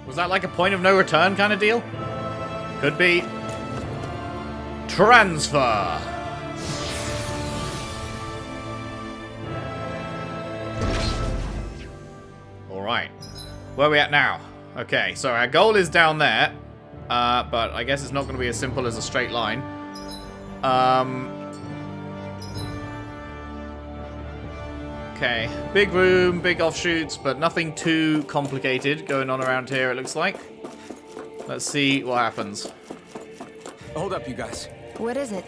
Was that like a point of no return kind of deal? Could be. Transfer. Alright. Where are we at now? Okay, so our goal is down there. But I guess it's not going to be as simple as a straight line. Okay, big room, big offshoots, but nothing too complicated going on around here, it looks like. Let's see what happens. Hold up, you guys. What is it?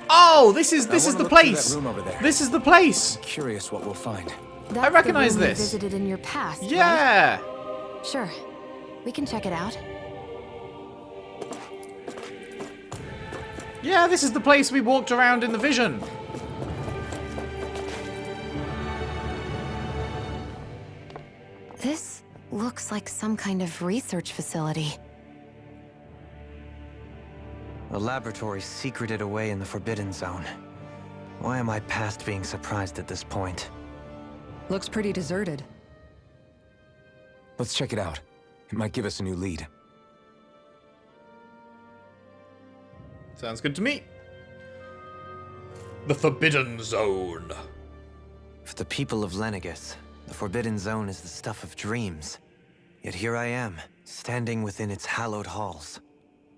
Oh, this is the place. That room over there. This is the place. Curious what we'll find. That's recognize the room this. you visited in your past, Yeah. right? Sure. We can check it out. Yeah, this is the place we walked around in the vision. This looks like some kind of research facility. A laboratory secreted away in the Forbidden Zone. Why am I past being surprised at this point? Looks pretty deserted. Let's check it out. It might give us a new lead. Sounds good to me. The Forbidden Zone. For the people of Lenegus, the Forbidden Zone is the stuff of dreams. Yet here I am, standing within its hallowed halls.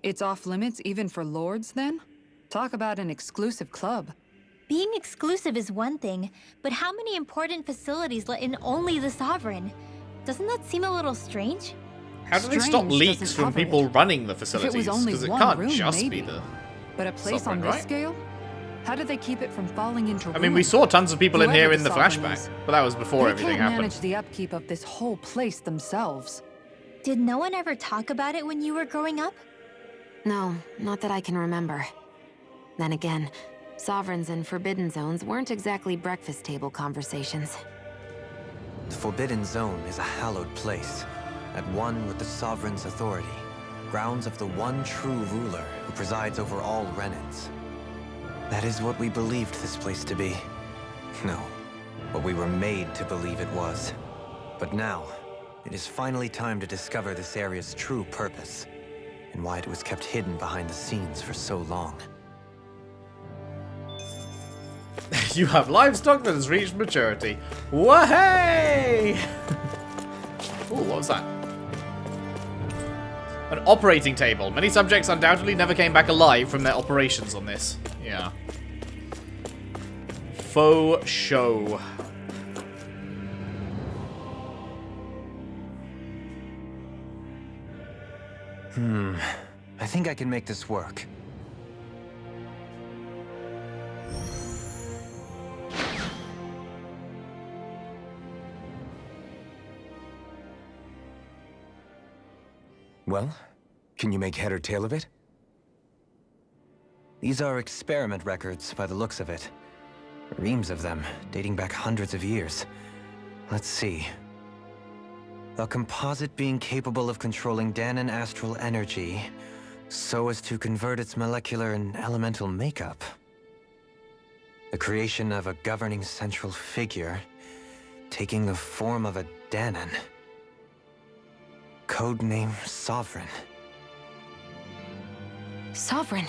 It's off limits even for lords, then? Talk about an exclusive club. Being exclusive is one thing, but how many important facilities let in only the Sovereign? Doesn't that seem a little strange? How do they stop Strange leaks doesn't from cover people it. running the If facilities? it was only Because it one can't room, just maybe. be the... But a place Sovereign, on this right? scale? How did they keep it from falling into I mean, we ruin? saw tons of people in Whoever here in the Sovereign flashback, is, but that was before they everything can't happened. manage the upkeep of this whole place themselves. Did no one ever talk about it when you were growing up? No, not that I can remember. Then again, Sovereigns and Forbidden Zones weren't exactly breakfast table conversations. The Forbidden Zone is a hallowed place, at one with the Sovereign's authority, grounds of the one true ruler who presides over all Renans. That is what we believed this place to be. No, what we were made to believe it was. But now, it is finally time to discover this area's true purpose, and why it was kept hidden behind the scenes for so long. You have livestock that has reached maturity. Wahey! Ooh, what was that? An operating table. Many subjects undoubtedly never came back alive from their operations on this. Yeah. Faux show. I think I can make this work. Well, can you make head or tail of it? These are experiment records by the looks of it. Reams of them, dating back hundreds of years. Let's see. A composite being capable of controlling Dahnan astral energy, so as to convert its molecular and elemental makeup. The creation of a governing central figure, taking the form of a Dahnan. Codename Sovereign. Sovereign!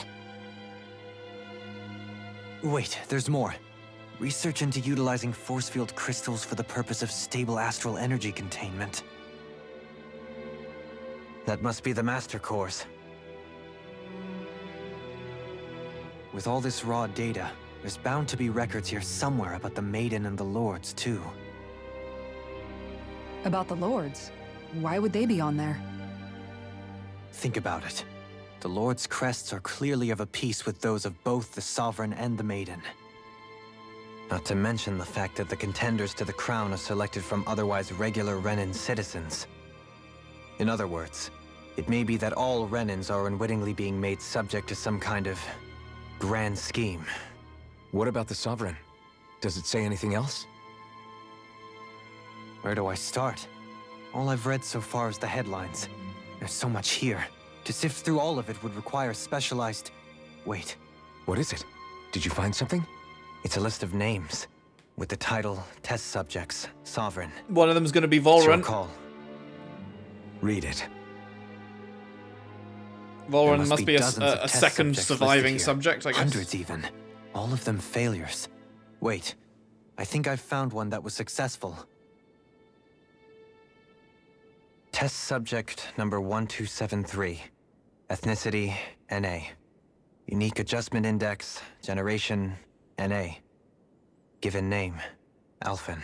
Wait, there's more. Research into utilizing force field crystals for the purpose of stable astral energy containment. That must be the Master Cores. With all this raw data, there's bound to be records here somewhere about the Maiden and the Lords, too. About the lords? Why would they be on there? Think about it. The Lord's crests are clearly of a piece with those of both the Sovereign and the Maiden. Not to mention the fact that the contenders to the crown are selected from otherwise regular Renan citizens. In other words, it may be that all Renans are unwittingly being made subject to some kind of grand scheme. What about the Sovereign? Does it say anything else? Where do I start? All I've read so far is the headlines. There's so much here. To sift through all of it would require specialized... Wait, What is it? Did you find something? it's a list of names. With the title, Test Subjects, Sovereign. One of them's going to be It's your Volrun. call. Read it. Volran must be dozens of a test second subjects surviving listed here. subject, I guess. Hundreds even. All of them failures. Wait, I think I've found one that was successful. Test subject number 1273. Ethnicity, NA. Unique adjustment index, generation, NA. Given name, Alphen.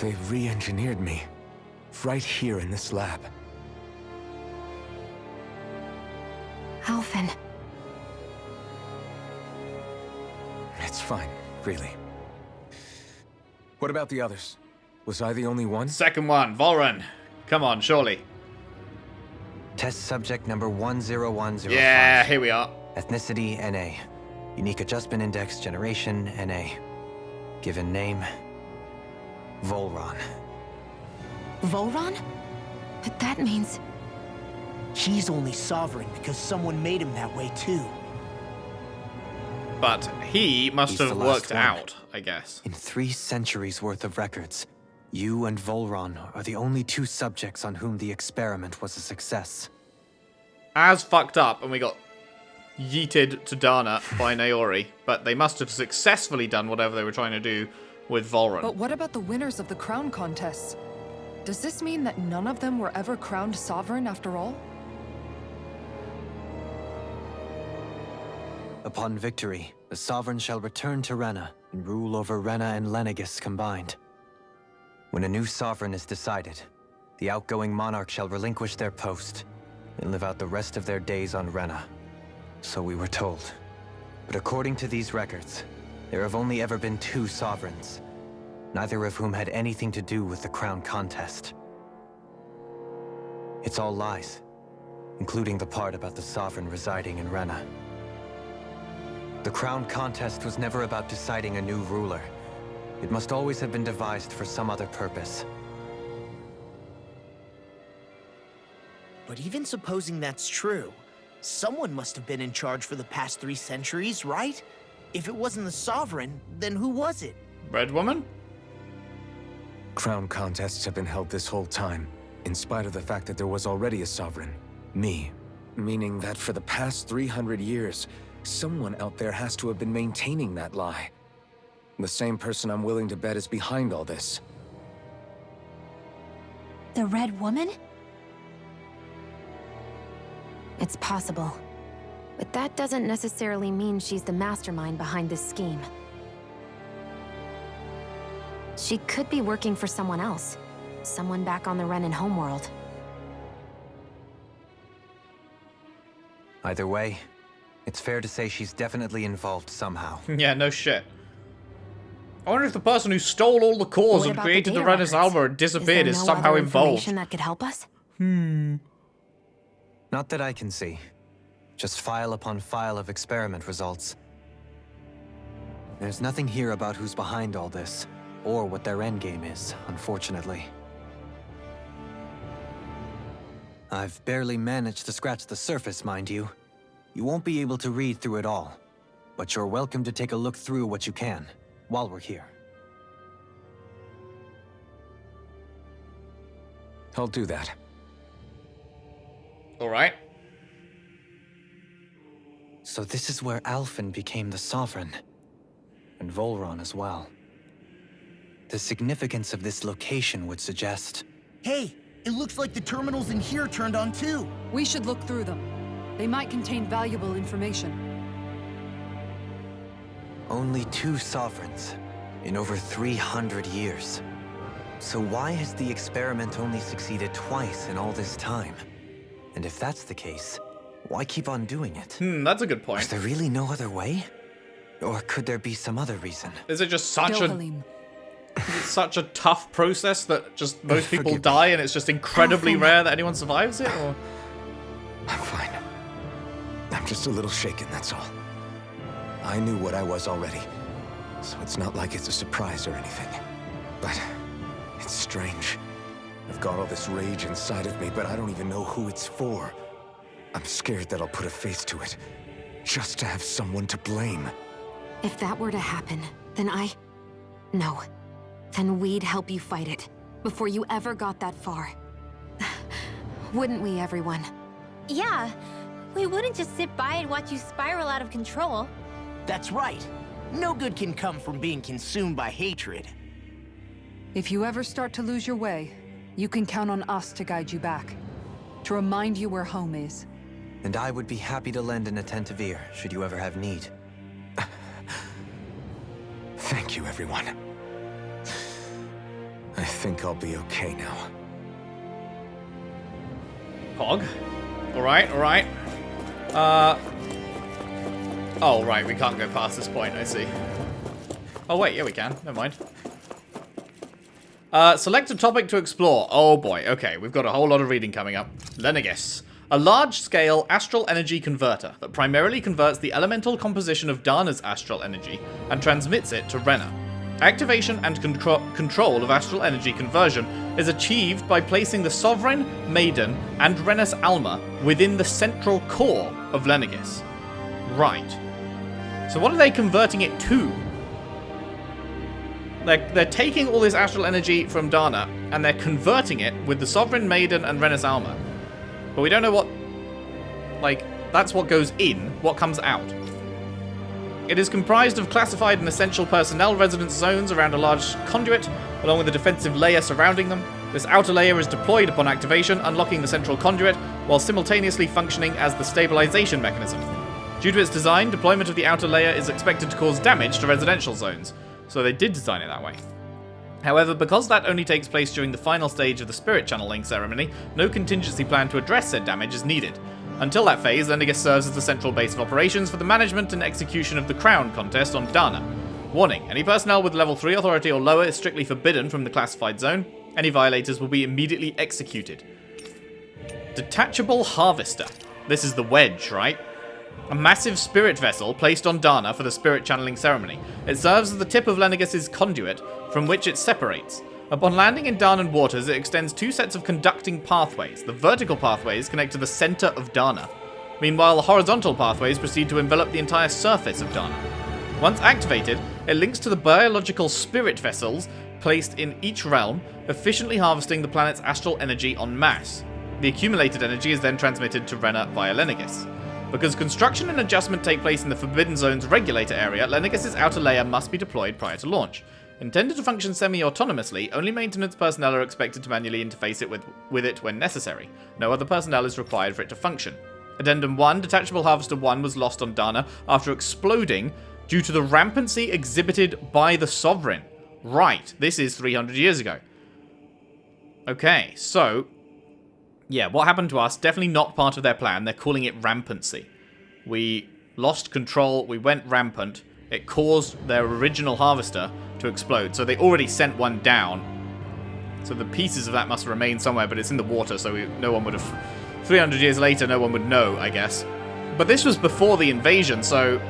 They re-engineered me. Right here in this lab. Alphen. It's fine, really. What about the others? Was I the only one? Second one, Volran. Come on, surely. Test subject number 10105. Yeah, here we are. Ethnicity, NA. Unique adjustment index, generation, NA. Given name, Volran. Volran? But that means... He's only sovereign because someone made him that way too. But he must He's have the last worked one. out, I guess. In 3 centuries worth of records, you and Volran are the only 2 subjects on whom the experiment was a success. As fucked up, and we got yeeted to Dahna by Naori, but they must have successfully done whatever they were trying to do with Volran. But what about the winners of the crown contests? Does this mean that none of them were ever crowned sovereign after all? Upon victory, the sovereign shall return to Rena and rule over Rena and Lenegis combined. When a new sovereign is decided, the outgoing monarch shall relinquish their post and live out the rest of their days on Rena. So we were told. But according to these records, there have only ever been 2 sovereigns, neither of whom had anything to do with the crown contest. It's all lies, including the part about the sovereign residing in Rena. The crown contest was never about deciding a new ruler. It must always have been devised for some other purpose. But even supposing that's true, someone must have been in charge for the past 3 centuries, right? If it wasn't the sovereign, then who was it? Red woman? Crown contests have been held this whole time, in spite of the fact that there was already a sovereign. Me. Meaning that for the past 300 years, someone out there has to have been maintaining that lie. The same person I'm willing to bet is behind all this. The Red Woman? It's possible. But that doesn't necessarily mean she's the mastermind behind this scheme. She could be working for someone else. Someone back on the Renan homeworld. Either way, it's fair to say she's definitely involved somehow. Yeah, no shit. I wonder if the person who stole all the cores What and about created the data Renans records? Alba and disappeared Is is there no somehow other involved. information that could help us? Not that I can see. Just file upon file of experiment results. There's nothing here about who's behind all this, or what their endgame is, unfortunately. I've barely managed to scratch the surface, mind you. You won't be able to read through it all, but you're welcome to take a look through what you can, while we're here. I'll do that. Alright. So this is where Alphen became the Sovereign, and Volran as well. The significance of this location would suggest... Hey, it looks like the terminals in here turned on too. We should look through them. They might contain valuable information. Only 2 sovereigns in over 300 years. So why has the experiment only succeeded twice in all this time? And if that's the case, why keep on doing it? That's a good Is point. there really no other way? Or could there be some other reason? Is it just such Dohalim. such a tough process that just most people Forgive me. die and it's just incredibly rare that anyone survives it? Or I'm fine. I'm just a little shaken, that's all. I knew what I was already, so it's not like it's a surprise or anything. But it's strange. I've got all this rage inside of me, but I don't even know who it's for. I'm scared that I'll put a face to it, just to have someone to blame. If that were to happen, then No. then we'd help you fight it, before you ever got that far. Wouldn't we, everyone? Yeah, we wouldn't just sit by and watch you spiral out of control. That's right. No good can come from being consumed by hatred. If you ever start to lose your way, you can count on us to guide you back. To remind you where home is. And I would be happy to lend an attentive ear, should you ever have need. Thank you, everyone. I think I'll be okay now. Pog. Alright, alright. Oh, right, we can't go past this point, I see. Oh, wait, yeah, we can. Never mind. Select a topic to explore. Oh, boy. Okay, we've got a whole lot of reading coming up. Lenegis. A large-scale astral energy converter that primarily converts the elemental composition of Dahna's astral energy and transmits it to Rena. Activation and control of astral energy conversion is achieved by placing the Sovereign, Maiden, and Rena's Alma within the central core of Lenegis. Right. So what are they converting it to? They're taking all this astral energy from Dahna, and they're converting it with the Sovereign, Maiden, and Rena's Alma. But we don't know what... Like, that's what goes in, what comes out. It is comprised of classified and essential personnel residence zones around a large conduit, along with a defensive layer surrounding them. This outer layer is deployed upon activation, unlocking the central conduit, while simultaneously functioning as the stabilization mechanism. Due to its design, deployment of the outer layer is expected to cause damage to residential zones, so they did design it that way. However, because that only takes place during the final stage of the spirit channeling ceremony, no contingency plan to address said damage is needed. Until that phase, Lenegis serves as the central base of operations for the management and execution of the Crown contest on Dahna. Warning, any personnel with level 3 authority or lower is strictly forbidden from the classified zone. Any violators will be immediately executed. Detachable Harvester. This is the wedge, right? A massive spirit vessel placed on Dahna for the spirit channeling ceremony. It serves as the tip of Lenegis' conduit, from which it separates. Upon landing in Dahnan waters, it extends two sets of conducting pathways. The vertical pathways connect to the center of Dahna. Meanwhile, the horizontal pathways proceed to envelop the entire surface of Dahna. Once activated, it links to the biological spirit vessels placed in each realm, efficiently harvesting the planet's astral energy en masse. The accumulated energy is then transmitted to Rena via Lenegis. Because construction and adjustment take place in the Forbidden Zone's regulator area, Lenegis' outer layer must be deployed prior to launch. Intended to function semi-autonomously, only maintenance personnel are expected to manually interface it with it when necessary. No other personnel is required for it to function. Addendum 1, Detachable Harvester 1 was lost on Dahna after exploding due to the rampancy exhibited by the Sovereign. Right, this is 300 years ago. Okay, so... yeah, what happened to us, definitely not part of their plan. They're calling it rampancy. We lost control, we went rampant. It caused their original harvester to explode. So they already sent one down. So the pieces of that must remain somewhere, but it's in the water, so no one would have... 300 years later, no one would know, I guess. But this was before the invasion, so...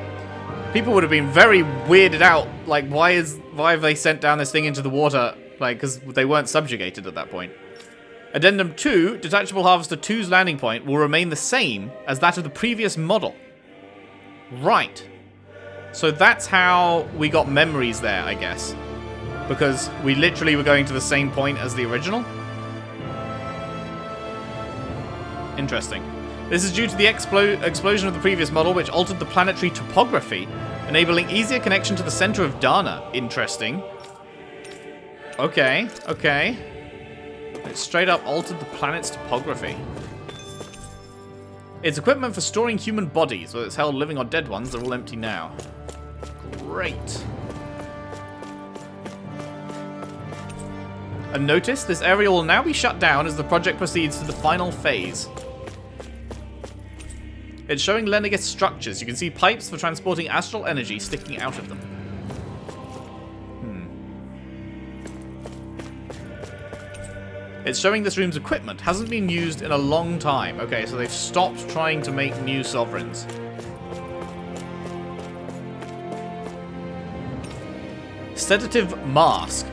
people would have been very weirded out. Like, why have they sent down this thing into the water? Like, because they weren't subjugated at that point. Addendum 2, Detachable Harvester 2's landing point will remain the same as that of the previous model. Right. So that's how we got memories there, I guess. Because we literally were going to the same point as the original. Interesting. This is due to the explosion of the previous model, which altered the planetary topography, enabling easier connection to the center of Dahna. Interesting. Okay, okay. It straight up altered the planet's topography. Its equipment for storing human bodies, whether it's held living or dead ones, they're all empty now. Great. And notice, this area will now be shut down as the project proceeds to the final phase. It's showing Lenegis structures. You can see pipes for transporting astral energy sticking out of them. It's showing this room's equipment hasn't been used in a long time. Okay, so they've stopped trying to make new sovereigns. Sedative Mask.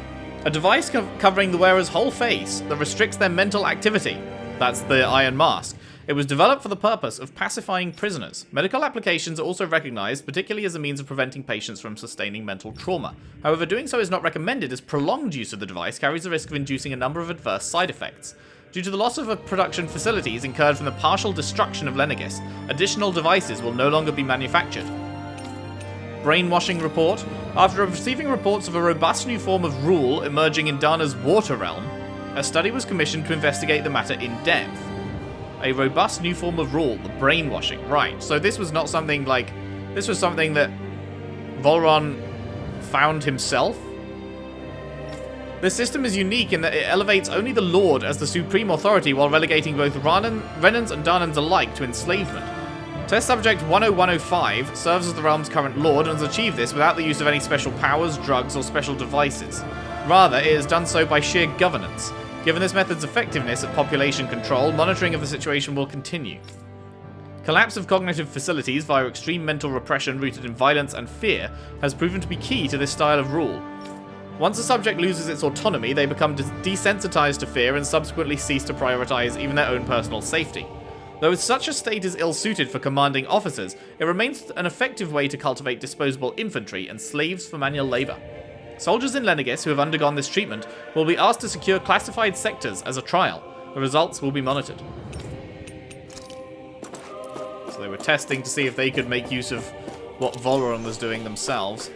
A device covering the wearer's whole face that restricts their mental activity. That's the Iron Mask. It was developed for the purpose of pacifying prisoners. Medical applications are also recognized, particularly as a means of preventing patients from sustaining mental trauma. However, doing so is not recommended as prolonged use of the device carries the risk of inducing a number of adverse side effects. Due to the loss of production facilities incurred from the partial destruction of Lenegis, additional devices will no longer be manufactured. Brainwashing report. After receiving reports of a robust new form of rule emerging in Dahna's water realm, a study was commissioned to investigate the matter in depth. A robust new form of rule, the brainwashing. Right, so this was not something like... This was something that Volron found himself. This system is unique in that it elevates only the Lord as the supreme authority while relegating both Renans and Dahnans alike to enslavement. Test Subject 10105 serves as the realm's current Lord and has achieved this without the use of any special powers, drugs, or special devices. Rather, it has done so by sheer governance. Given this method's effectiveness at population control, monitoring of the situation will continue. Collapse of cognitive facilities via extreme mental repression rooted in violence and fear has proven to be key to this style of rule. Once a subject loses its autonomy, they become desensitized to fear and subsequently cease to prioritize even their own personal safety. Though such a state is ill-suited for commanding officers, it remains an effective way to cultivate disposable infantry and slaves for manual labor. Soldiers in Lenegis who have undergone this treatment will be asked to secure classified sectors as a trial. The results will be monitored. So they were testing to see if they could make use of what Volron was doing themselves.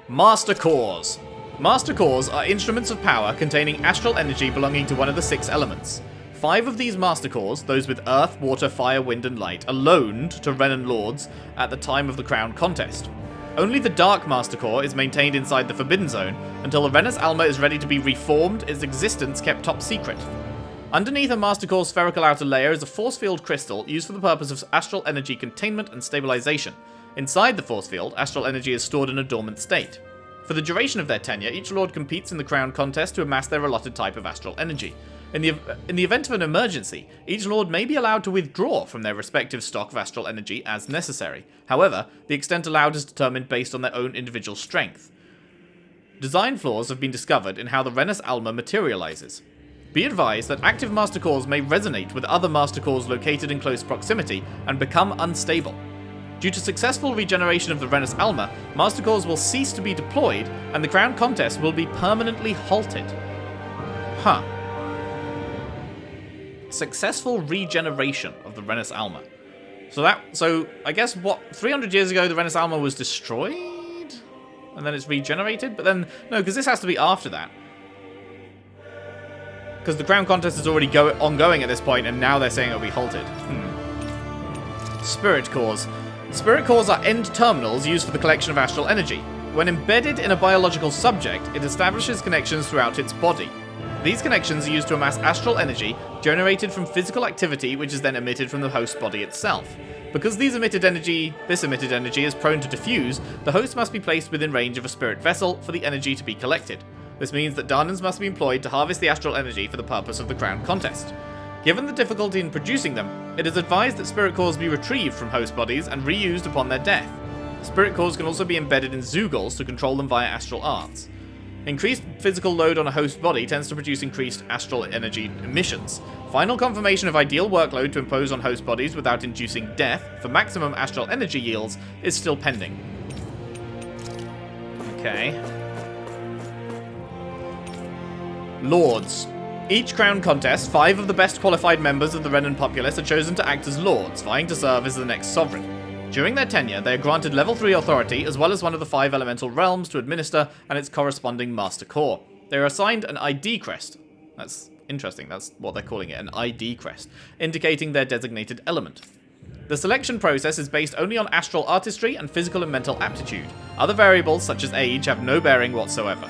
Master Cores. Master Cores are instruments of power containing astral energy belonging to one of the 6 elements. 5 of these Master Cores, those with earth, water, fire, wind, and light, are loaned to Renan Lords at the time of the Crown Contest. Only the Dark Master Core is maintained inside the Forbidden Zone until the Renas Alma is ready to be reformed, its existence kept top secret. Underneath a Master Core's spherical outer layer is a force field crystal used for the purpose of astral energy containment and stabilization. Inside the force field, astral energy is stored in a dormant state. For the duration of their tenure, each Lord competes in the Crown Contest to amass their allotted type of astral energy. In the event of an emergency, each Lord may be allowed to withdraw from their respective stock of astral energy as necessary. However, the extent allowed is determined based on their own individual strength. Design flaws have been discovered in how the Renas Alma materializes. Be advised that active Master Cores may resonate with other Master Cores located in close proximity and become unstable. Due to successful regeneration of the Renas Alma, Master Cores will cease to be deployed and the Crown Contest will be permanently halted. Huh. Successful regeneration of the Renas Alma. So I guess 300 years ago the Renas Alma was destroyed? And then it's regenerated? But then, no, because this has to be after that. Because the Crown Contest is already ongoing at this point, and now they're saying it'll be halted. Spirit Cores. Spirit Cores are end terminals used for the collection of astral energy. When embedded in a biological subject, it establishes connections throughout its body. These connections are used to amass astral energy generated from physical activity, which is then emitted from the host body itself. Because this emitted energy is prone to diffuse, the host must be placed within range of a spirit vessel for the energy to be collected. This means that Dahnans must be employed to harvest the astral energy for the purpose of the Crown Contest. Given the difficulty in producing them, it is advised that spirit cores be retrieved from host bodies and reused upon their death. Spirit cores can also be embedded in Zoogles to control them via astral arts. Increased physical load on a host body tends to produce increased astral energy emissions. Final confirmation of ideal workload to impose on host bodies without inducing death for maximum astral energy yields is still pending. Okay. Lords. Each Crown Contest, 5 of the best qualified members of the Renan populace are chosen to act as Lords, vying to serve as the next sovereign. During their tenure, they are granted level 3 authority, as well as one of the 5 elemental realms to administer and its corresponding Master Core. They are assigned an ID crest. That's interesting, that's what they're calling it, an ID crest, indicating their designated element. The selection process is based only on astral artistry and physical and mental aptitude. Other variables, such as age, have no bearing whatsoever.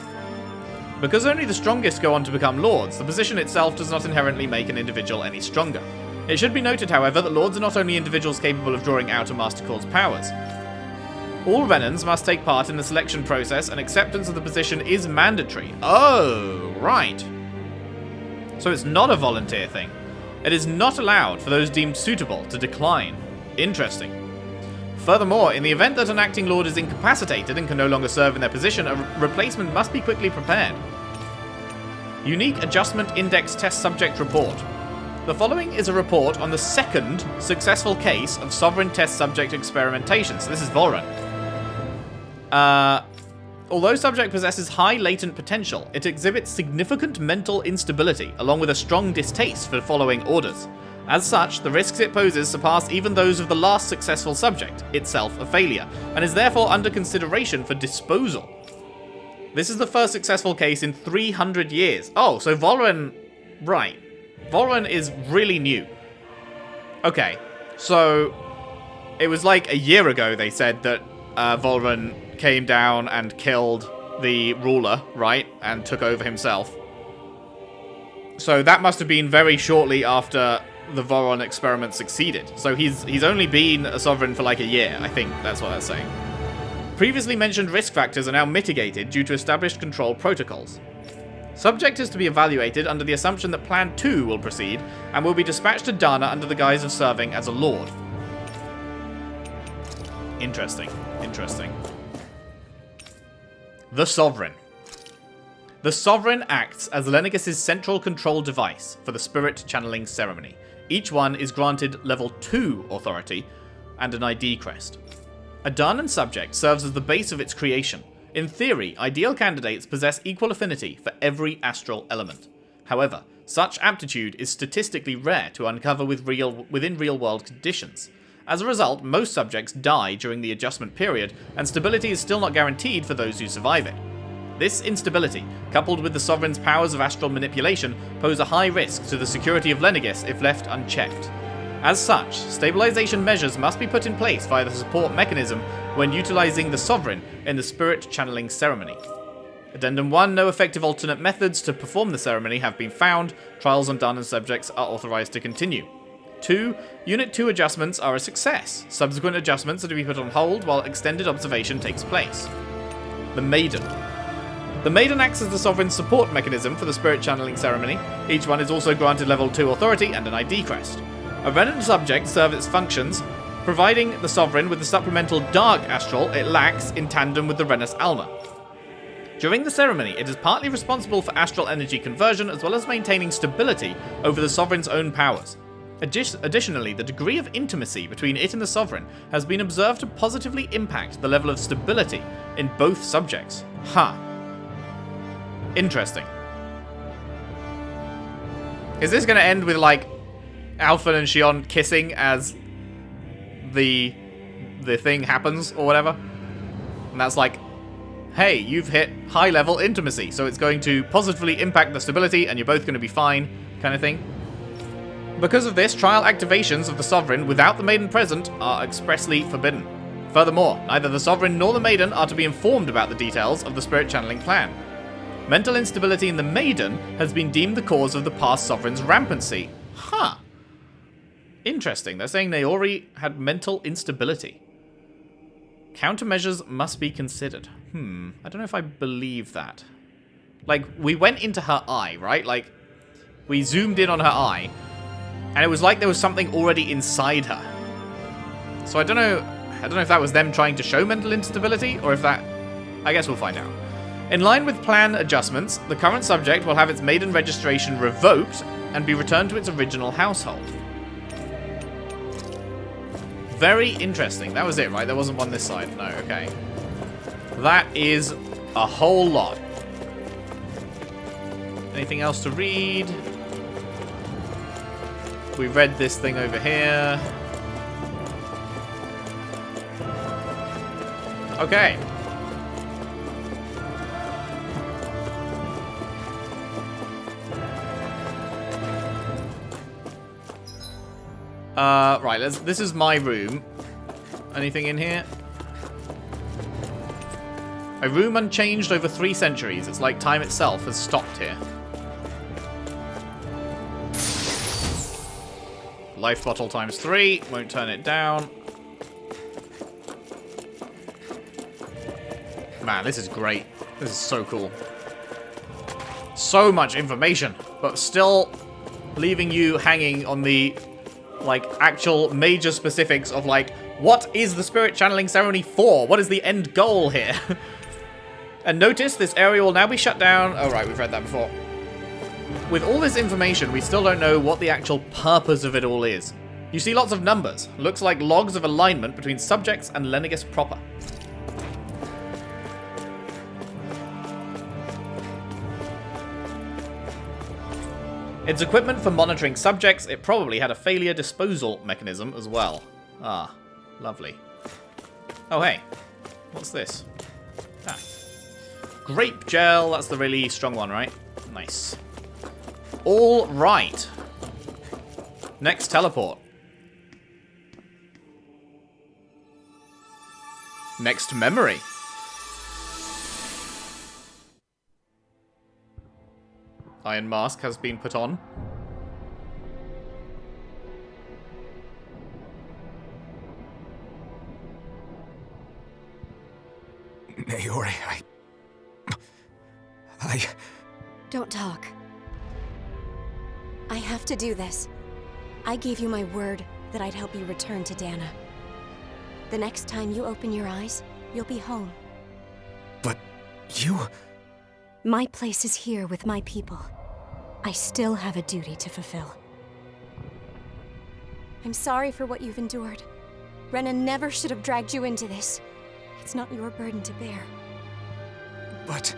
Because only the strongest go on to become Lords, the position itself does not inherently make an individual any stronger. It should be noted, however, that Lords are not only individuals capable of drawing out a Master Core's powers. All Renans must take part in the selection process, and acceptance of the position is mandatory. Oh, right. So it's not a volunteer thing. It is not allowed for those deemed suitable to decline. Interesting. Furthermore, in the event that an acting Lord is incapacitated and can no longer serve in their position, a replacement must be quickly prepared. Unique Adjustment Index Test Subject Report. The following is a report on the second successful case of sovereign test subject experimentation. So this is Volran. Although subject possesses high latent potential, it exhibits significant mental instability, along with a strong distaste for following orders. As such, the risks it poses surpass even those of the last successful subject, itself a failure, and is therefore under consideration for disposal. This is the first successful case in 300 years. Oh, so Volran... Right. Volran is really new. Okay, so... It was like a year ago they said that Volran came down and killed the ruler, right? And took over himself. So that must have been very shortly after the Voron experiment succeeded. So he's only been a sovereign for like a year, I think that's what that's saying. Previously mentioned risk factors are now mitigated due to established control protocols. Subject is to be evaluated under the assumption that Plan 2 will proceed and will be dispatched to Dahna under the guise of serving as a lord. Interesting. Interesting. The Sovereign. The Sovereign acts as Lenegis' central control device for the spirit channeling ceremony. Each one is granted level 2 authority and an ID crest. A Dahnan subject serves as the base of its creation. In theory, ideal candidates possess equal affinity for every astral element. However, such aptitude is statistically rare to uncover within real-world conditions. As a result, most subjects die during the adjustment period, and stability is still not guaranteed for those who survive it. This instability, coupled with the Sovereign's powers of astral manipulation, pose a high risk to the security of Lenegis if left unchecked. As such, stabilization measures must be put in place via the support mechanism when utilizing the Sovereign in the spirit channeling ceremony. Addendum 1, no effective alternate methods to perform the ceremony have been found. Trials on Dahnan subjects are authorized to continue. 2. Unit 2 adjustments are a success. Subsequent adjustments are to be put on hold while extended observation takes place. The Maiden. The Maiden acts as the Sovereign's support mechanism for the spirit channeling ceremony. Each one is also granted level 2 authority and an ID crest. A Renan subject serves its functions, providing the Sovereign with the supplemental dark astral it lacks in tandem with the Renas Alma. During the ceremony, it is partly responsible for astral energy conversion as well as maintaining stability over the Sovereign's own powers. Additionally, the degree of intimacy between it and the Sovereign has been observed to positively impact the level of stability in both subjects. Interesting. Is this going to end with, like, Alphen and Shion kissing as the thing happens, or whatever? And that's like, hey, you've hit high-level intimacy, so it's going to positively impact the stability, and you're both going to be fine, kind of thing. Because of this, trial activations of the Sovereign without the Maiden present are expressly forbidden. Furthermore, neither the Sovereign nor the Maiden are to be informed about the details of the spirit channeling plan. Mental instability in the Maiden has been deemed the cause of the past Sovereign's rampancy. Interesting. They're saying they already had mental instability. Countermeasures must be considered. I don't know if I believe that. Like, we went into her eye, right? Like, we zoomed in on her eye, and it was like there was something already inside her. So I don't know if that was them trying to show mental instability, or if that... I guess we'll find out. In line with plan adjustments, the current subject will have its Maiden registration revoked and be returned to its original household. Very interesting. That was it, right? There wasn't one this side. No, okay. That is a whole lot. Anything else to read? We read this thing over here. Okay. Right, this is my room. Anything in here? A room unchanged over 3 centuries. It's like time itself has stopped here. Life bottle times 3. Won't turn it down. Man, this is great. This is so cool. So much information, but still leaving you hanging on the, like, actual major specifics of, like, what is the spirit channeling ceremony for? What is the end goal here? And notice this area will now be shut down. Oh, right, we've read that before. with all this information, we still don't know what the actual purpose of it all is. You see lots of numbers. Looks like logs of alignment between subjects and Lenegis proper. Its equipment for monitoring subjects, it probably had a failure disposal mechanism as well. Ah, lovely. Oh, hey. What's this? Ah. Grape gel, that's the really strong one, right? Nice. All right. Next teleport. Next memory. Iron Mask has been put on. Naori, I... Don't talk. I have to do this. I gave you my word that I'd help you return to Dahna. The next time you open your eyes, you'll be home. But you... My place is here with my people. I still have a duty to fulfill. I'm sorry for what you've endured. Rena never should have dragged you into this. It's not your burden to bear. But...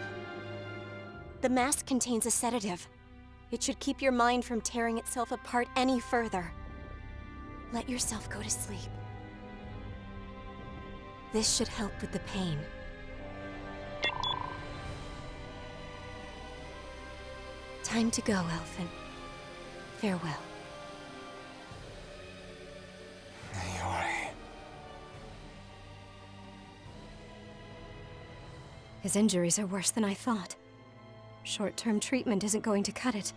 The mask contains a sedative. It should keep your mind from tearing itself apart any further. Let yourself go to sleep. This should help with the pain. Time to go, Elfin. Farewell. Naori... His injuries are worse than I thought. Short-term treatment isn't going to cut it.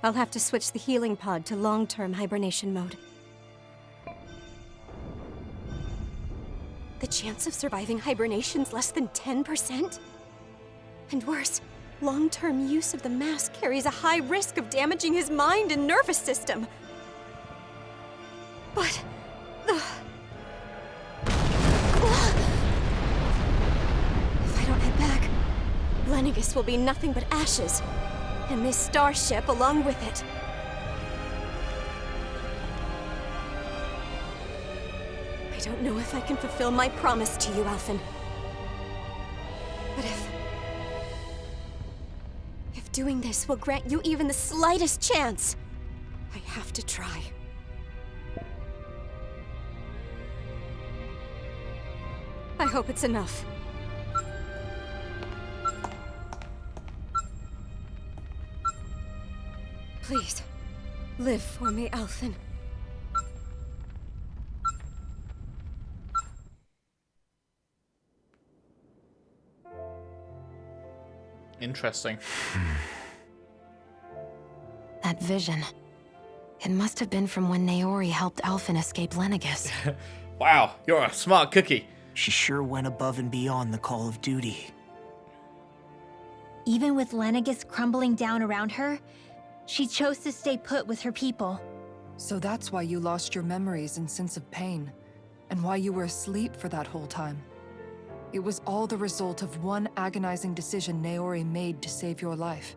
I'll have to switch the healing pod to long-term hibernation mode. The chance of surviving hibernation's less than 10%? And worse, long-term use of the mask carries a high risk of damaging his mind and nervous system. But... If I don't head back, Lenegis will be nothing but ashes, and this starship along with it. I don't know if I can fulfill my promise to you, Alphen. But if doing this will grant you even the slightest chance, I have to try. I hope it's enough. Please, live for me, Alphen. Interesting. That vision. It must have been from when Naori helped Alphen escape Lenegis. Wow, you're a smart cookie. She sure went above and beyond the call of duty. Even with Lenegis crumbling down around her, she chose to stay put with her people. So that's why you lost your memories and sense of pain, and why you were asleep for that whole time. It was all the result of one agonizing decision Naori made to save your life.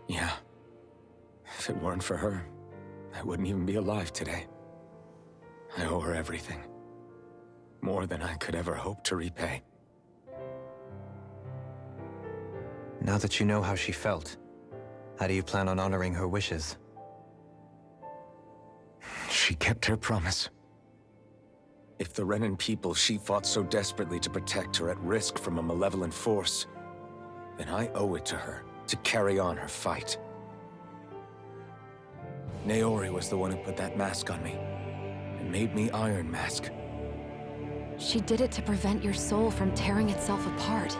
Yeah. If it weren't for her, I wouldn't even be alive today. I owe her everything. More than I could ever hope to repay. Now that you know how she felt, how do you plan on honoring her wishes? She kept her promise. If the Renan people she fought so desperately to protect are at risk from a malevolent force, then I owe it to her to carry on her fight. Naori was the one who put that mask on me, and made me Iron Mask. She did it to prevent your soul from tearing itself apart.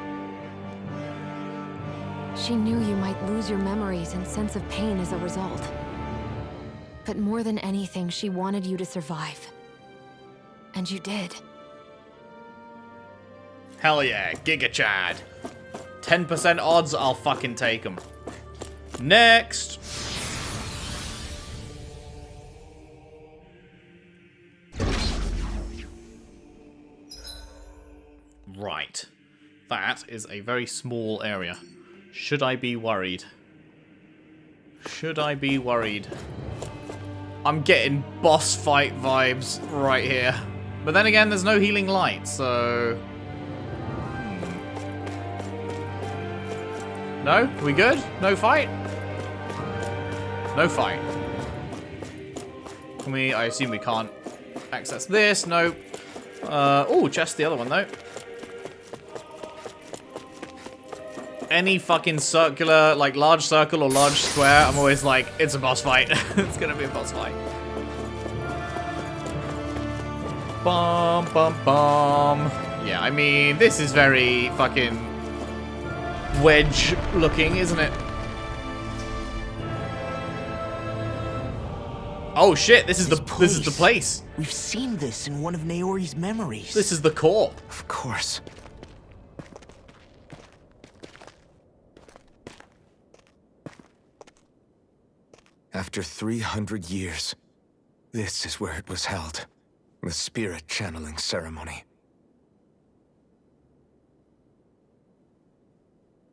She knew you might lose your memories and sense of pain as a result. But more than anything, she wanted you to survive. And you did. Hell yeah, Giga Chad. 10% odds, I'll fucking take them. Next. Right. That is a very small area. Should I be worried? Should I be worried? I'm getting boss fight vibes right here. But then again, there's no healing light, so... No? We good? No fight? No fight. Can we... I assume we can't access this. Nope. Oh, chest the other one, though. Any fucking circular, like large circle or large square, I'm always like, it's a boss fight. It's gonna be a boss fight. Bum, bum, bum. Yeah, I mean, this is very fucking wedge looking, isn't it? Oh shit, this is the place. We've seen this in one of Naori's memories. This is the core. Of course. After 300 years, this is where it was held. The spirit channeling ceremony.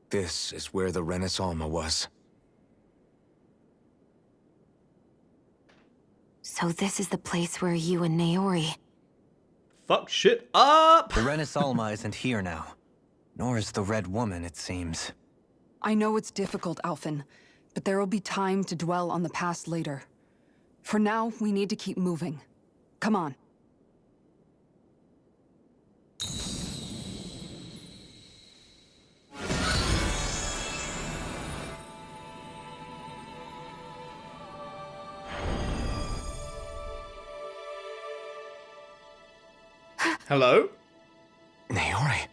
This is where the Renans Alma was. So this is the place where you and Naori... Fuck shit up! The Renans Alma isn't here now. Nor is the Red Woman, it seems. I know it's difficult, Alphen, but there will be time to dwell on the past later. For now, we need to keep moving. Come on. Hello? Naori.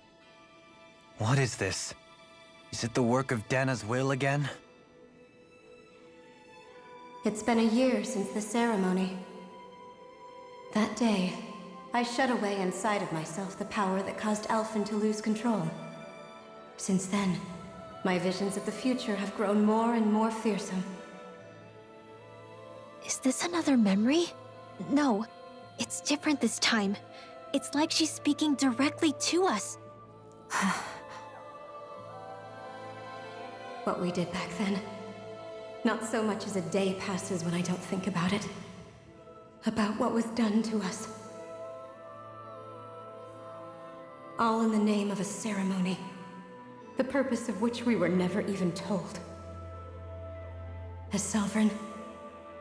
What is this? Is it the work of Dana's will again? It's been a year since the ceremony. That day, I shut away inside of myself the power that caused Alphen to lose control. Since then, my visions of the future have grown more and more fearsome. Is this another memory? No, it's different this time. It's like she's speaking directly to us. What we did back then. Not so much as a day passes when I don't think about it. About what was done to us. All in the name of a ceremony. The purpose of which we were never even told. As Sovereign,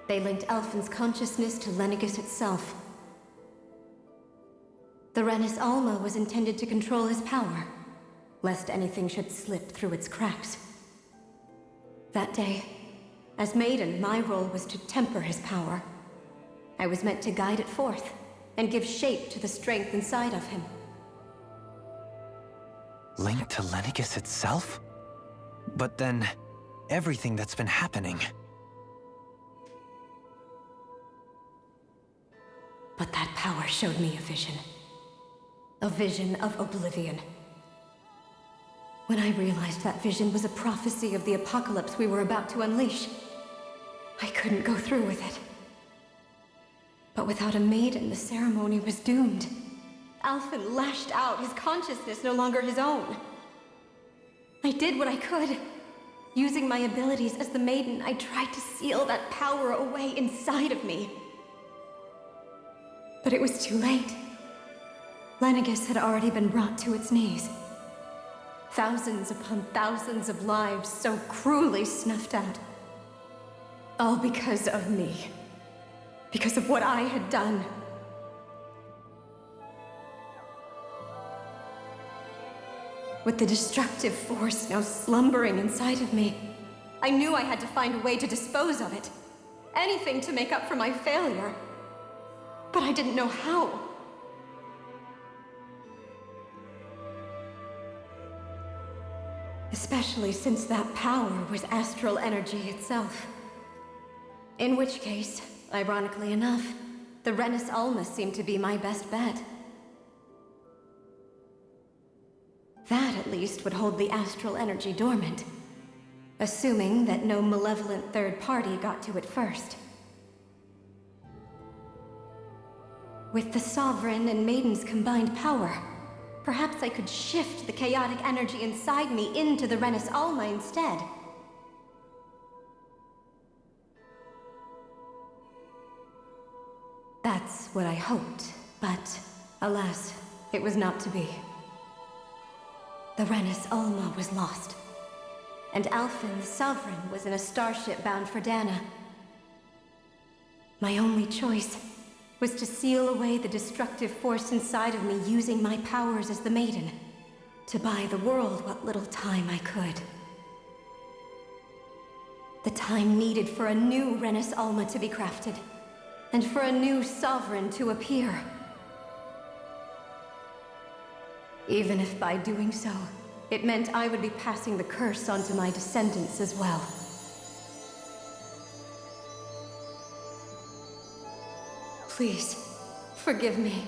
they linked Alphen's consciousness to Lenegis itself. The Renans Alma was intended to control his power, lest anything should slip through its cracks. That day, as Maiden, my role was to temper his power. I was meant to guide it forth, and give shape to the strength inside of him. Linked to Lenegis itself? But then, everything that's been happening... But that power showed me a vision. A vision of oblivion. When I realized that vision was a prophecy of the apocalypse we were about to unleash, I couldn't go through with it. But without a maiden, the ceremony was doomed. Alphen lashed out, his consciousness no longer his own. I did what I could. Using my abilities as the maiden, I tried to seal that power away inside of me. But it was too late. Lenegis had already been brought to its knees. Thousands upon thousands of lives so cruelly snuffed out. All because of me. Because of what I had done. With the destructive force now slumbering inside of me, I knew I had to find a way to dispose of it. Anything to make up for my failure. But I didn't know how. Especially since that power was astral energy itself. In which case, ironically enough, the Renans Alma seemed to be my best bet. That, at least, would hold the astral energy dormant. Assuming that no malevolent third party got to it first. With the Sovereign and Maiden's combined power, Perhaps I could shift the chaotic energy inside me into the Renans Alma instead. That's what I hoped, but alas, it was not to be. The Renans Alma was lost, and Alphen the Sovereign was in a starship bound for Dahna. My only choice was to seal away the destructive force inside of me using my powers as the Maiden, to buy the world what little time I could. The time needed for a new Renans Alma to be crafted, and for a new Sovereign to appear. Even if by doing so, it meant I would be passing the curse on to my descendants as well. Please, forgive me.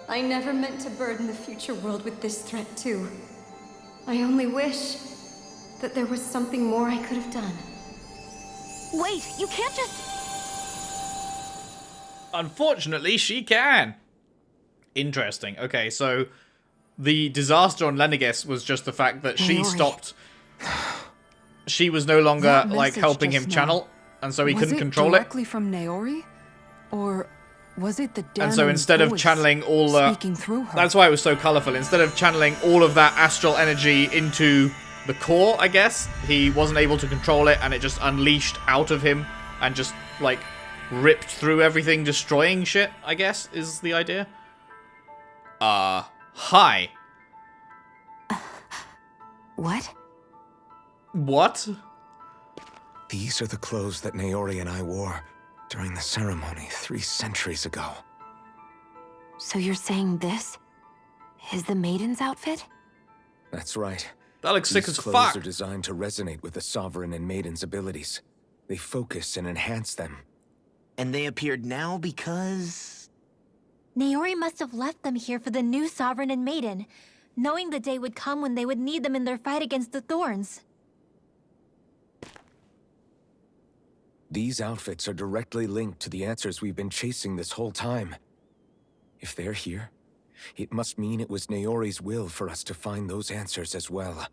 I never meant to burden the future world with this threat too. I only wish that there was something more I could have done. Wait, you can't just... Unfortunately, she can. Interesting. Okay, so the disaster on Lenegis was just the fact that she stopped. She was no longer That like message helping just him now, channel, and so he couldn't control Was it it. directly from Naori? Or was it the And so Dahnan's instead of voice channeling all the... speaking through her? That's why it was so colourful. Instead of channeling all of that astral energy into the core, I guess, he wasn't able to control it, and it just unleashed out of him and just, like, ripped through everything, destroying shit, I guess, is the idea. Hi. What? What? These are the clothes that Naori and I wore during the ceremony 3 centuries ago. So you're saying this is the Maiden's outfit? That's right. That looks sick These as clothes fuck. are designed to resonate with the Sovereign and Maiden's abilities. They focus and enhance them. And they appeared now because... Naori must have left them here for the new Sovereign and Maiden, knowing the day would come when they would need them in their fight against the Thorns. These outfits are directly linked to the answers we've been chasing this whole time. If they're here, it must mean it was Naori's will for us to find those answers as well.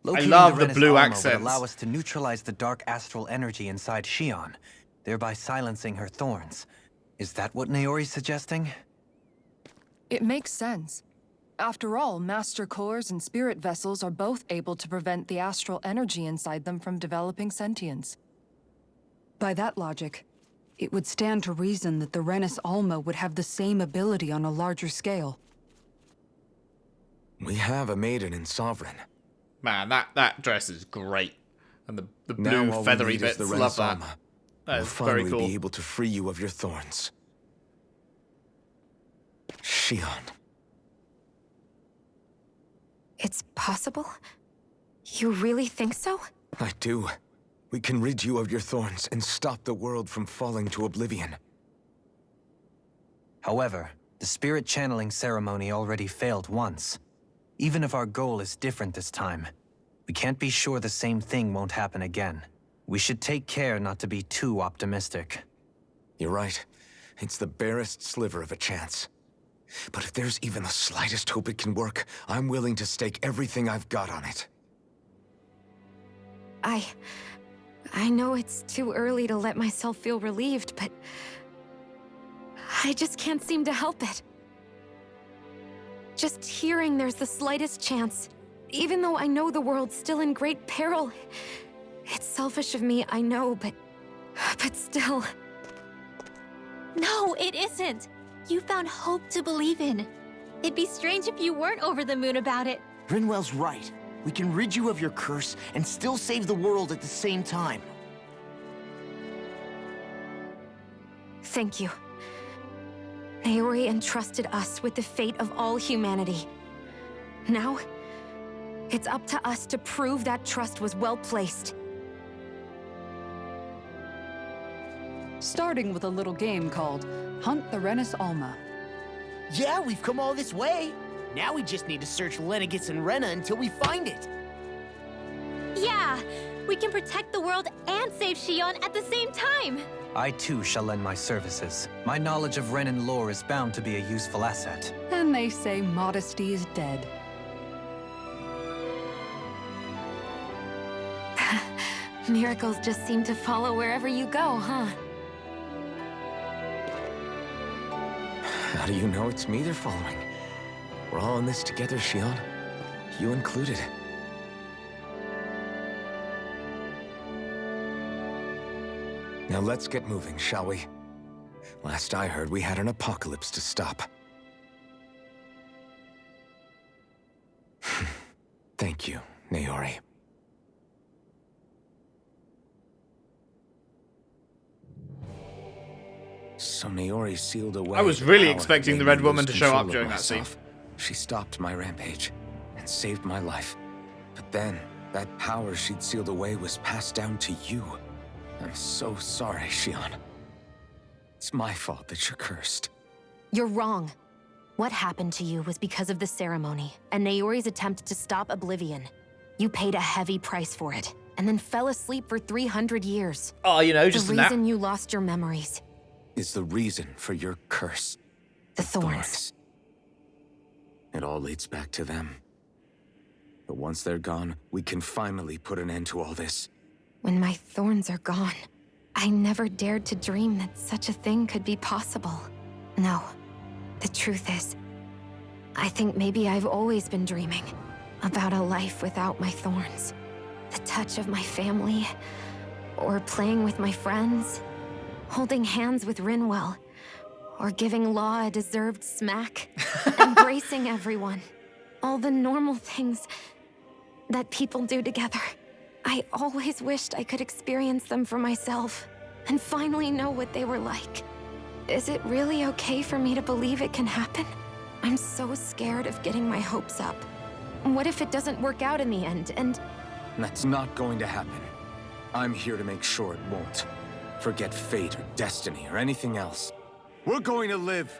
Locating love the Renans blue Alma accents. would allow us to neutralize the dark astral energy inside Shion, thereby silencing her thorns. Is that what Naori's suggesting? It makes sense. After all, Master Cores and Spirit Vessels are both able to prevent the astral energy inside them from developing sentience. By that logic, it would stand to reason that the Renans Alma would have the same ability on a larger scale. We have a Maiden and Sovereign. Man, that dress is great. And the Now blue all we feathery need is bits, the love Renans that. Alma. That We'll is very finally cool. be able to free you of your thorns. Shion. It's possible? You really think so? I do. We can rid you of your thorns and stop the world from falling to oblivion. However, the spirit channeling ceremony already failed once. Even if our goal is different this time, we can't be sure the same thing won't happen again. We should take care not to be too optimistic. You're right. It's the barest sliver of a chance. But if there's even the slightest hope it can work, I'm willing to stake everything I've got on it. I know it's too early to let myself feel relieved, but I just can't seem to help it. Just hearing there's the slightest chance, even though I know the world's still in great peril. It's selfish of me, I know, but still. No, it isn't. You found hope to believe in. It'd be strange if you weren't over the moon about it. Rinwell's right. We can rid you of your curse and still save the world at the same time. Thank you. Naori entrusted us with the fate of all humanity. Now, it's up to us to prove that trust was well placed. Starting with a little game called Hunt the Renans Alma. Yeah, we've come all this way. Now we just need to search Lenegis and Rena until we find it. Yeah, we can protect the world and save Shion at the same time. I too shall lend my services. My knowledge of Renan lore is bound to be a useful asset. And they say modesty is dead. Miracles just seem to follow wherever you go, huh? How do you know it's me they're following? We're all in this together, Shion. You included. Now let's get moving, shall we? Last I heard, we had an apocalypse to stop. Thank you, Naori. So Naori sealed away. I was really power expecting that the made Red me Woman lose to show up control of during that scene. myself. She stopped my rampage and saved my life. But then, that power she'd sealed away was passed down to you. I'm so sorry, Shion. It's my fault that you're cursed. You're wrong. What happened to you was because of the ceremony and Naori's attempt to stop Oblivion. You paid a heavy price for it, and then fell asleep for 300 years. Oh, you know, just the a nap. reason you lost your memories. Is the reason for your curse. The thorns. It all leads back to them. But once they're gone, we can finally put an end to all this. When my thorns are gone, I never dared to dream that such a thing could be possible. No, the truth is, I think maybe I've always been dreaming about a life without my thorns. The touch of my family, or playing with my friends, holding hands with Rinwell, or giving Law a deserved smack, embracing everyone. All the normal things that people do together. I always wished I could experience them for myself, and finally know what they were like. Is it really okay for me to believe it can happen? I'm so scared of getting my hopes up. What if it doesn't work out in the end, and... That's not going to happen. I'm here to make sure it won't. Forget fate or destiny or anything else. We're going to live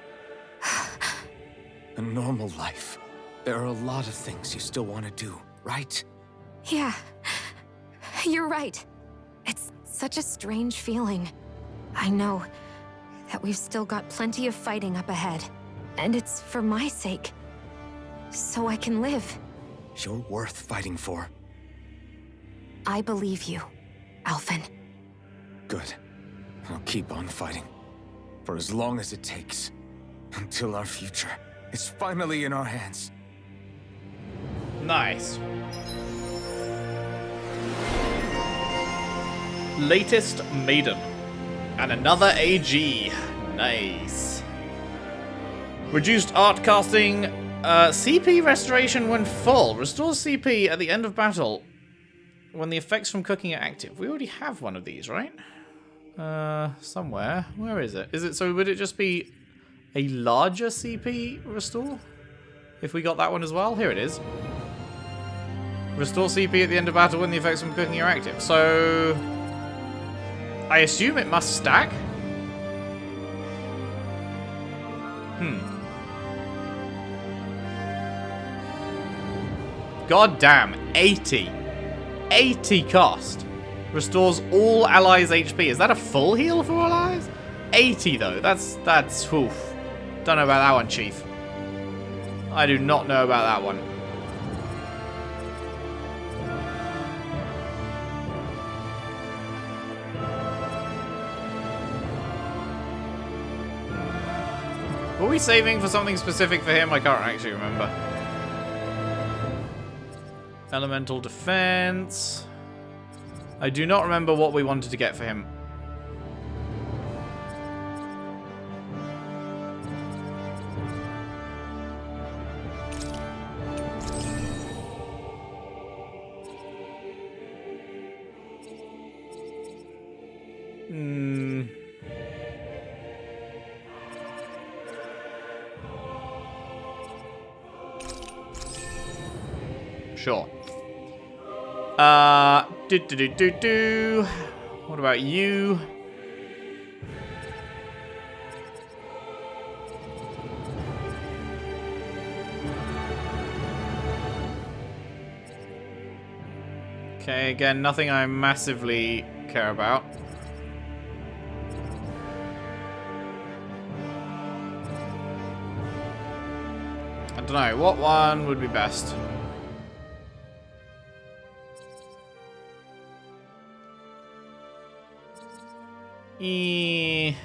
a normal life. There are a lot of things you still want to do, right? Yeah, you're right. It's such a strange feeling. I know that we've still got plenty of fighting up ahead, and it's for my sake, so I can live. You're worth fighting for. I believe you, Alphen. Good. I'll keep on fighting. For as long as it takes. Until our future is finally in our hands. Nice. Latest Maiden. And another AG. Nice. Reduced art casting. CP restoration when full. Restores CP at the end of battle when the effects from cooking are active. We already have one of these, right? Somewhere. Where is it? Is it so? Would it just be a larger CP restore if we got that one as well? Here it is. Restore CP at the end of battle when the effects from cooking are active. So I assume it must stack. God damn, 80. 80 cost. Restores all allies' HP. Is that a full heal for all allies? 80 though. That's oof. Don't know about that one, Chief. I do not know about that one. Were we saving for something specific for him? I can't actually remember. Elemental defense. I do not remember what we wanted to get for him. Sure. What about you? Okay, again, nothing I massively care about. I don't know. What one would be best? I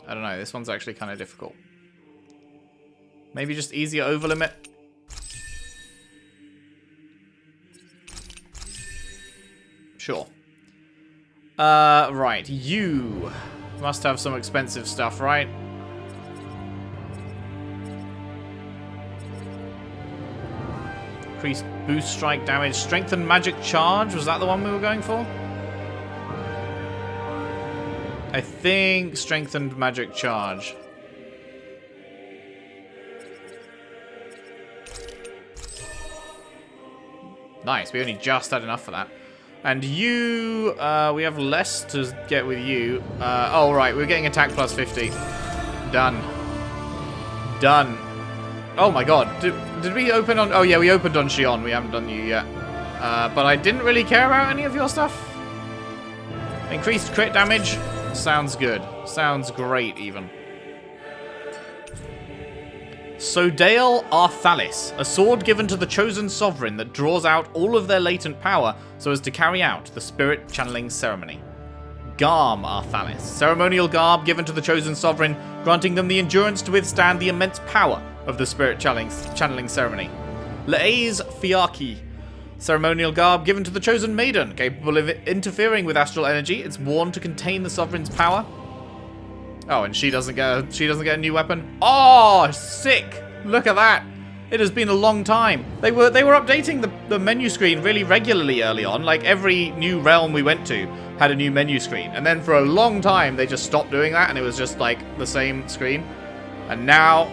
don't know. This one's actually kind of difficult. Maybe just easier over limit. Sure. Right. You must have some expensive stuff, right? Increased boost strike damage. Strengthened magic charge. Was that the one we were going for? I think strengthened magic charge. Nice. We only just had enough for that. And you, we have less to get with you. Oh, right. We're getting attack plus 50. Done. Done. Oh, my God. Did we open on... Oh, yeah, we opened on Shion. We haven't done you yet. But I didn't really care about any of your stuff. Increased crit damage. Sounds good. Sounds great, even. Sodael Arthalis, a sword given to the chosen sovereign that draws out all of their latent power so as to carry out the spirit channeling ceremony. Garm Arthalis, ceremonial garb given to the chosen sovereign, granting them the endurance to withstand the immense power of the spirit channeling ceremony. Laez Fiaki, ceremonial garb given to the chosen maiden, capable of interfering with astral energy. It's worn to contain the sovereign's power. Oh, and she doesn't get a new weapon. Oh, sick! Look at that. It has been a long time. They were updating the menu screen really regularly early on. Like every new realm we went to had a new menu screen, and then for a long time they just stopped doing that, and it was just like the same screen. And now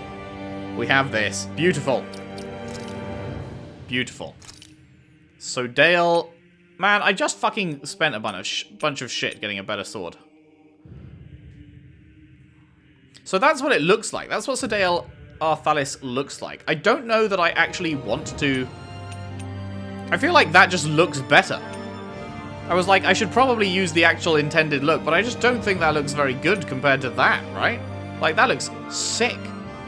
we have this. Beautiful. Beautiful. So Dale, man, I just fucking spent a bunch of shit getting a better sword. So that's what it looks like. That's what Sodael Arthalis looks like. I don't know that I actually want to... I feel like that just looks better. I was like, I should probably use the actual intended look, but I just don't think that looks very good compared to that, right? Like, that looks sick.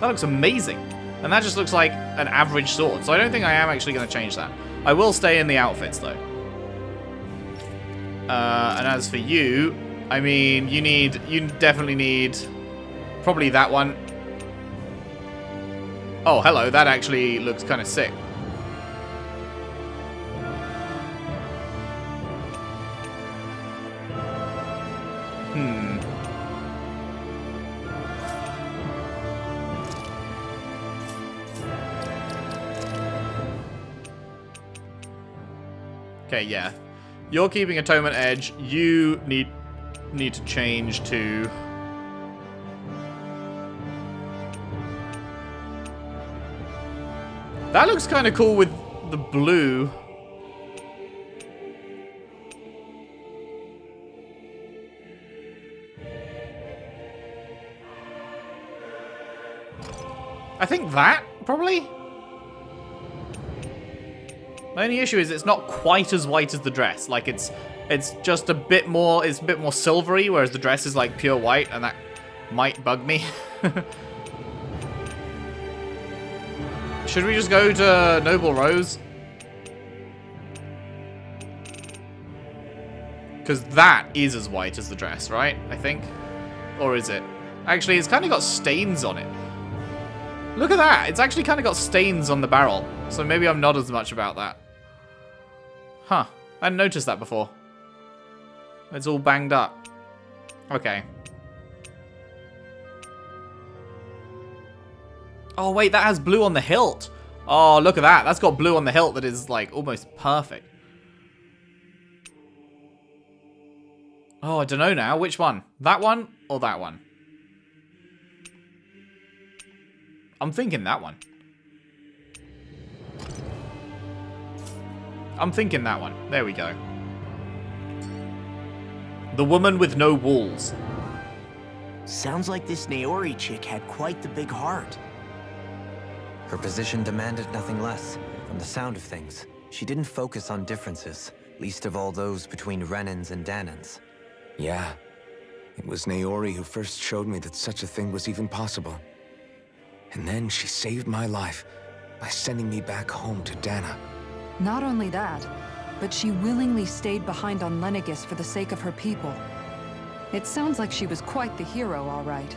That looks amazing. And that just looks like an average sword. So I don't think I am actually going to change that. I will stay in the outfits, though. And as for you, I mean, you definitely need... Probably that one. Oh, hello. That actually looks kind of sick. Okay, yeah. You're keeping Atonement Edge. You need to change to... That looks kind of cool with the blue. I think that, probably? My only issue is it's not quite as white as the dress. Like, it's just a bit more, it's a bit more silvery, whereas the dress is like pure white, and that might bug me. Should we just go to Noble Rose? Because that is as white as the dress, right? I think. Or is it? Actually, it's kind of got stains on it. Look at that. It's actually kind of got stains on the barrel. So maybe I'm not as much about that. Huh. I hadn't noticed that before. It's all banged up. Okay. Oh, wait, that has blue on the hilt. Oh, look at that. That's got blue on the hilt that is, like, almost perfect. Oh, I don't know now. Which one? That one or that one? I'm thinking that one. I'm thinking that one. There we go. The woman with no walls. Sounds like this Naori chick had quite the big heart. Her position demanded nothing less. From the sound of things, she didn't focus on differences, least of all those between Renans and Dahnans. Yeah. It was Naori who first showed me that such a thing was even possible. And then she saved my life by sending me back home to Dahna. Not only that, but she willingly stayed behind on Lenegis for the sake of her people. It sounds like she was quite the hero, all right.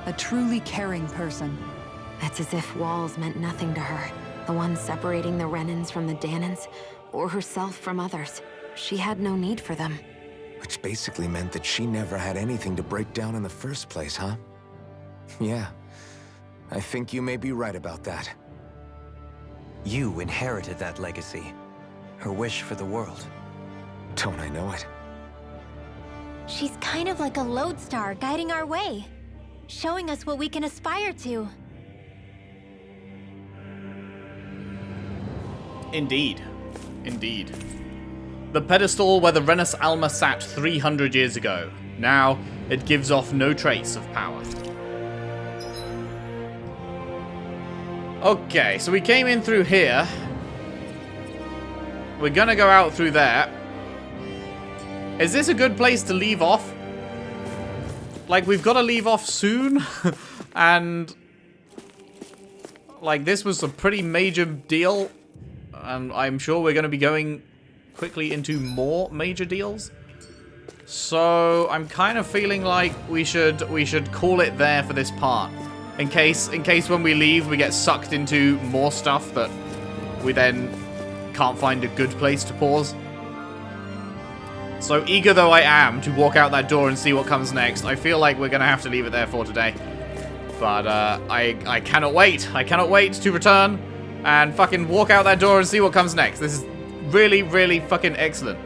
A truly caring person. It's as if walls meant nothing to her. The ones separating the Renans from the Dahnans, or herself from others. She had no need for them. Which basically meant that she never had anything to break down in the first place, huh? Yeah. I think you may be right about that. You inherited that legacy. Her wish for the world. Don't I know it? She's kind of like a lodestar guiding our way, showing us what we can aspire to. Indeed. Indeed. The pedestal where the Renas Alma sat 300 years ago. Now, it gives off no trace of power. Okay, so we came in through here. We're gonna go out through there. Is this a good place to leave off? Like, we've got to leave off soon. And like, this was a pretty major deal. And I'm sure we're going to be going quickly into more major deals. So I'm kind of feeling like we should call it there for this part. In case when we leave we get sucked into more stuff that we then can't find a good place to pause. So eager though I am to walk out that door and see what comes next, I feel like we're going to have to leave it there for today. But I cannot wait. I cannot wait to return and fucking walk out that door and see what comes next. This is really, really fucking excellent.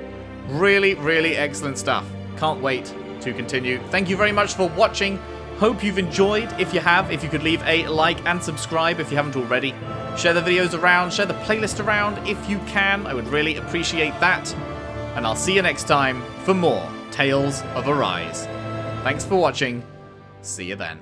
Really, really excellent stuff. Can't wait to continue. Thank you very much for watching. Hope you've enjoyed. If you have, if you could leave a like and subscribe if you haven't already. Share the videos around, share the playlist around if you can. I would really appreciate that. And I'll see you next time for more Tales of Arise. Thanks for watching. See you then.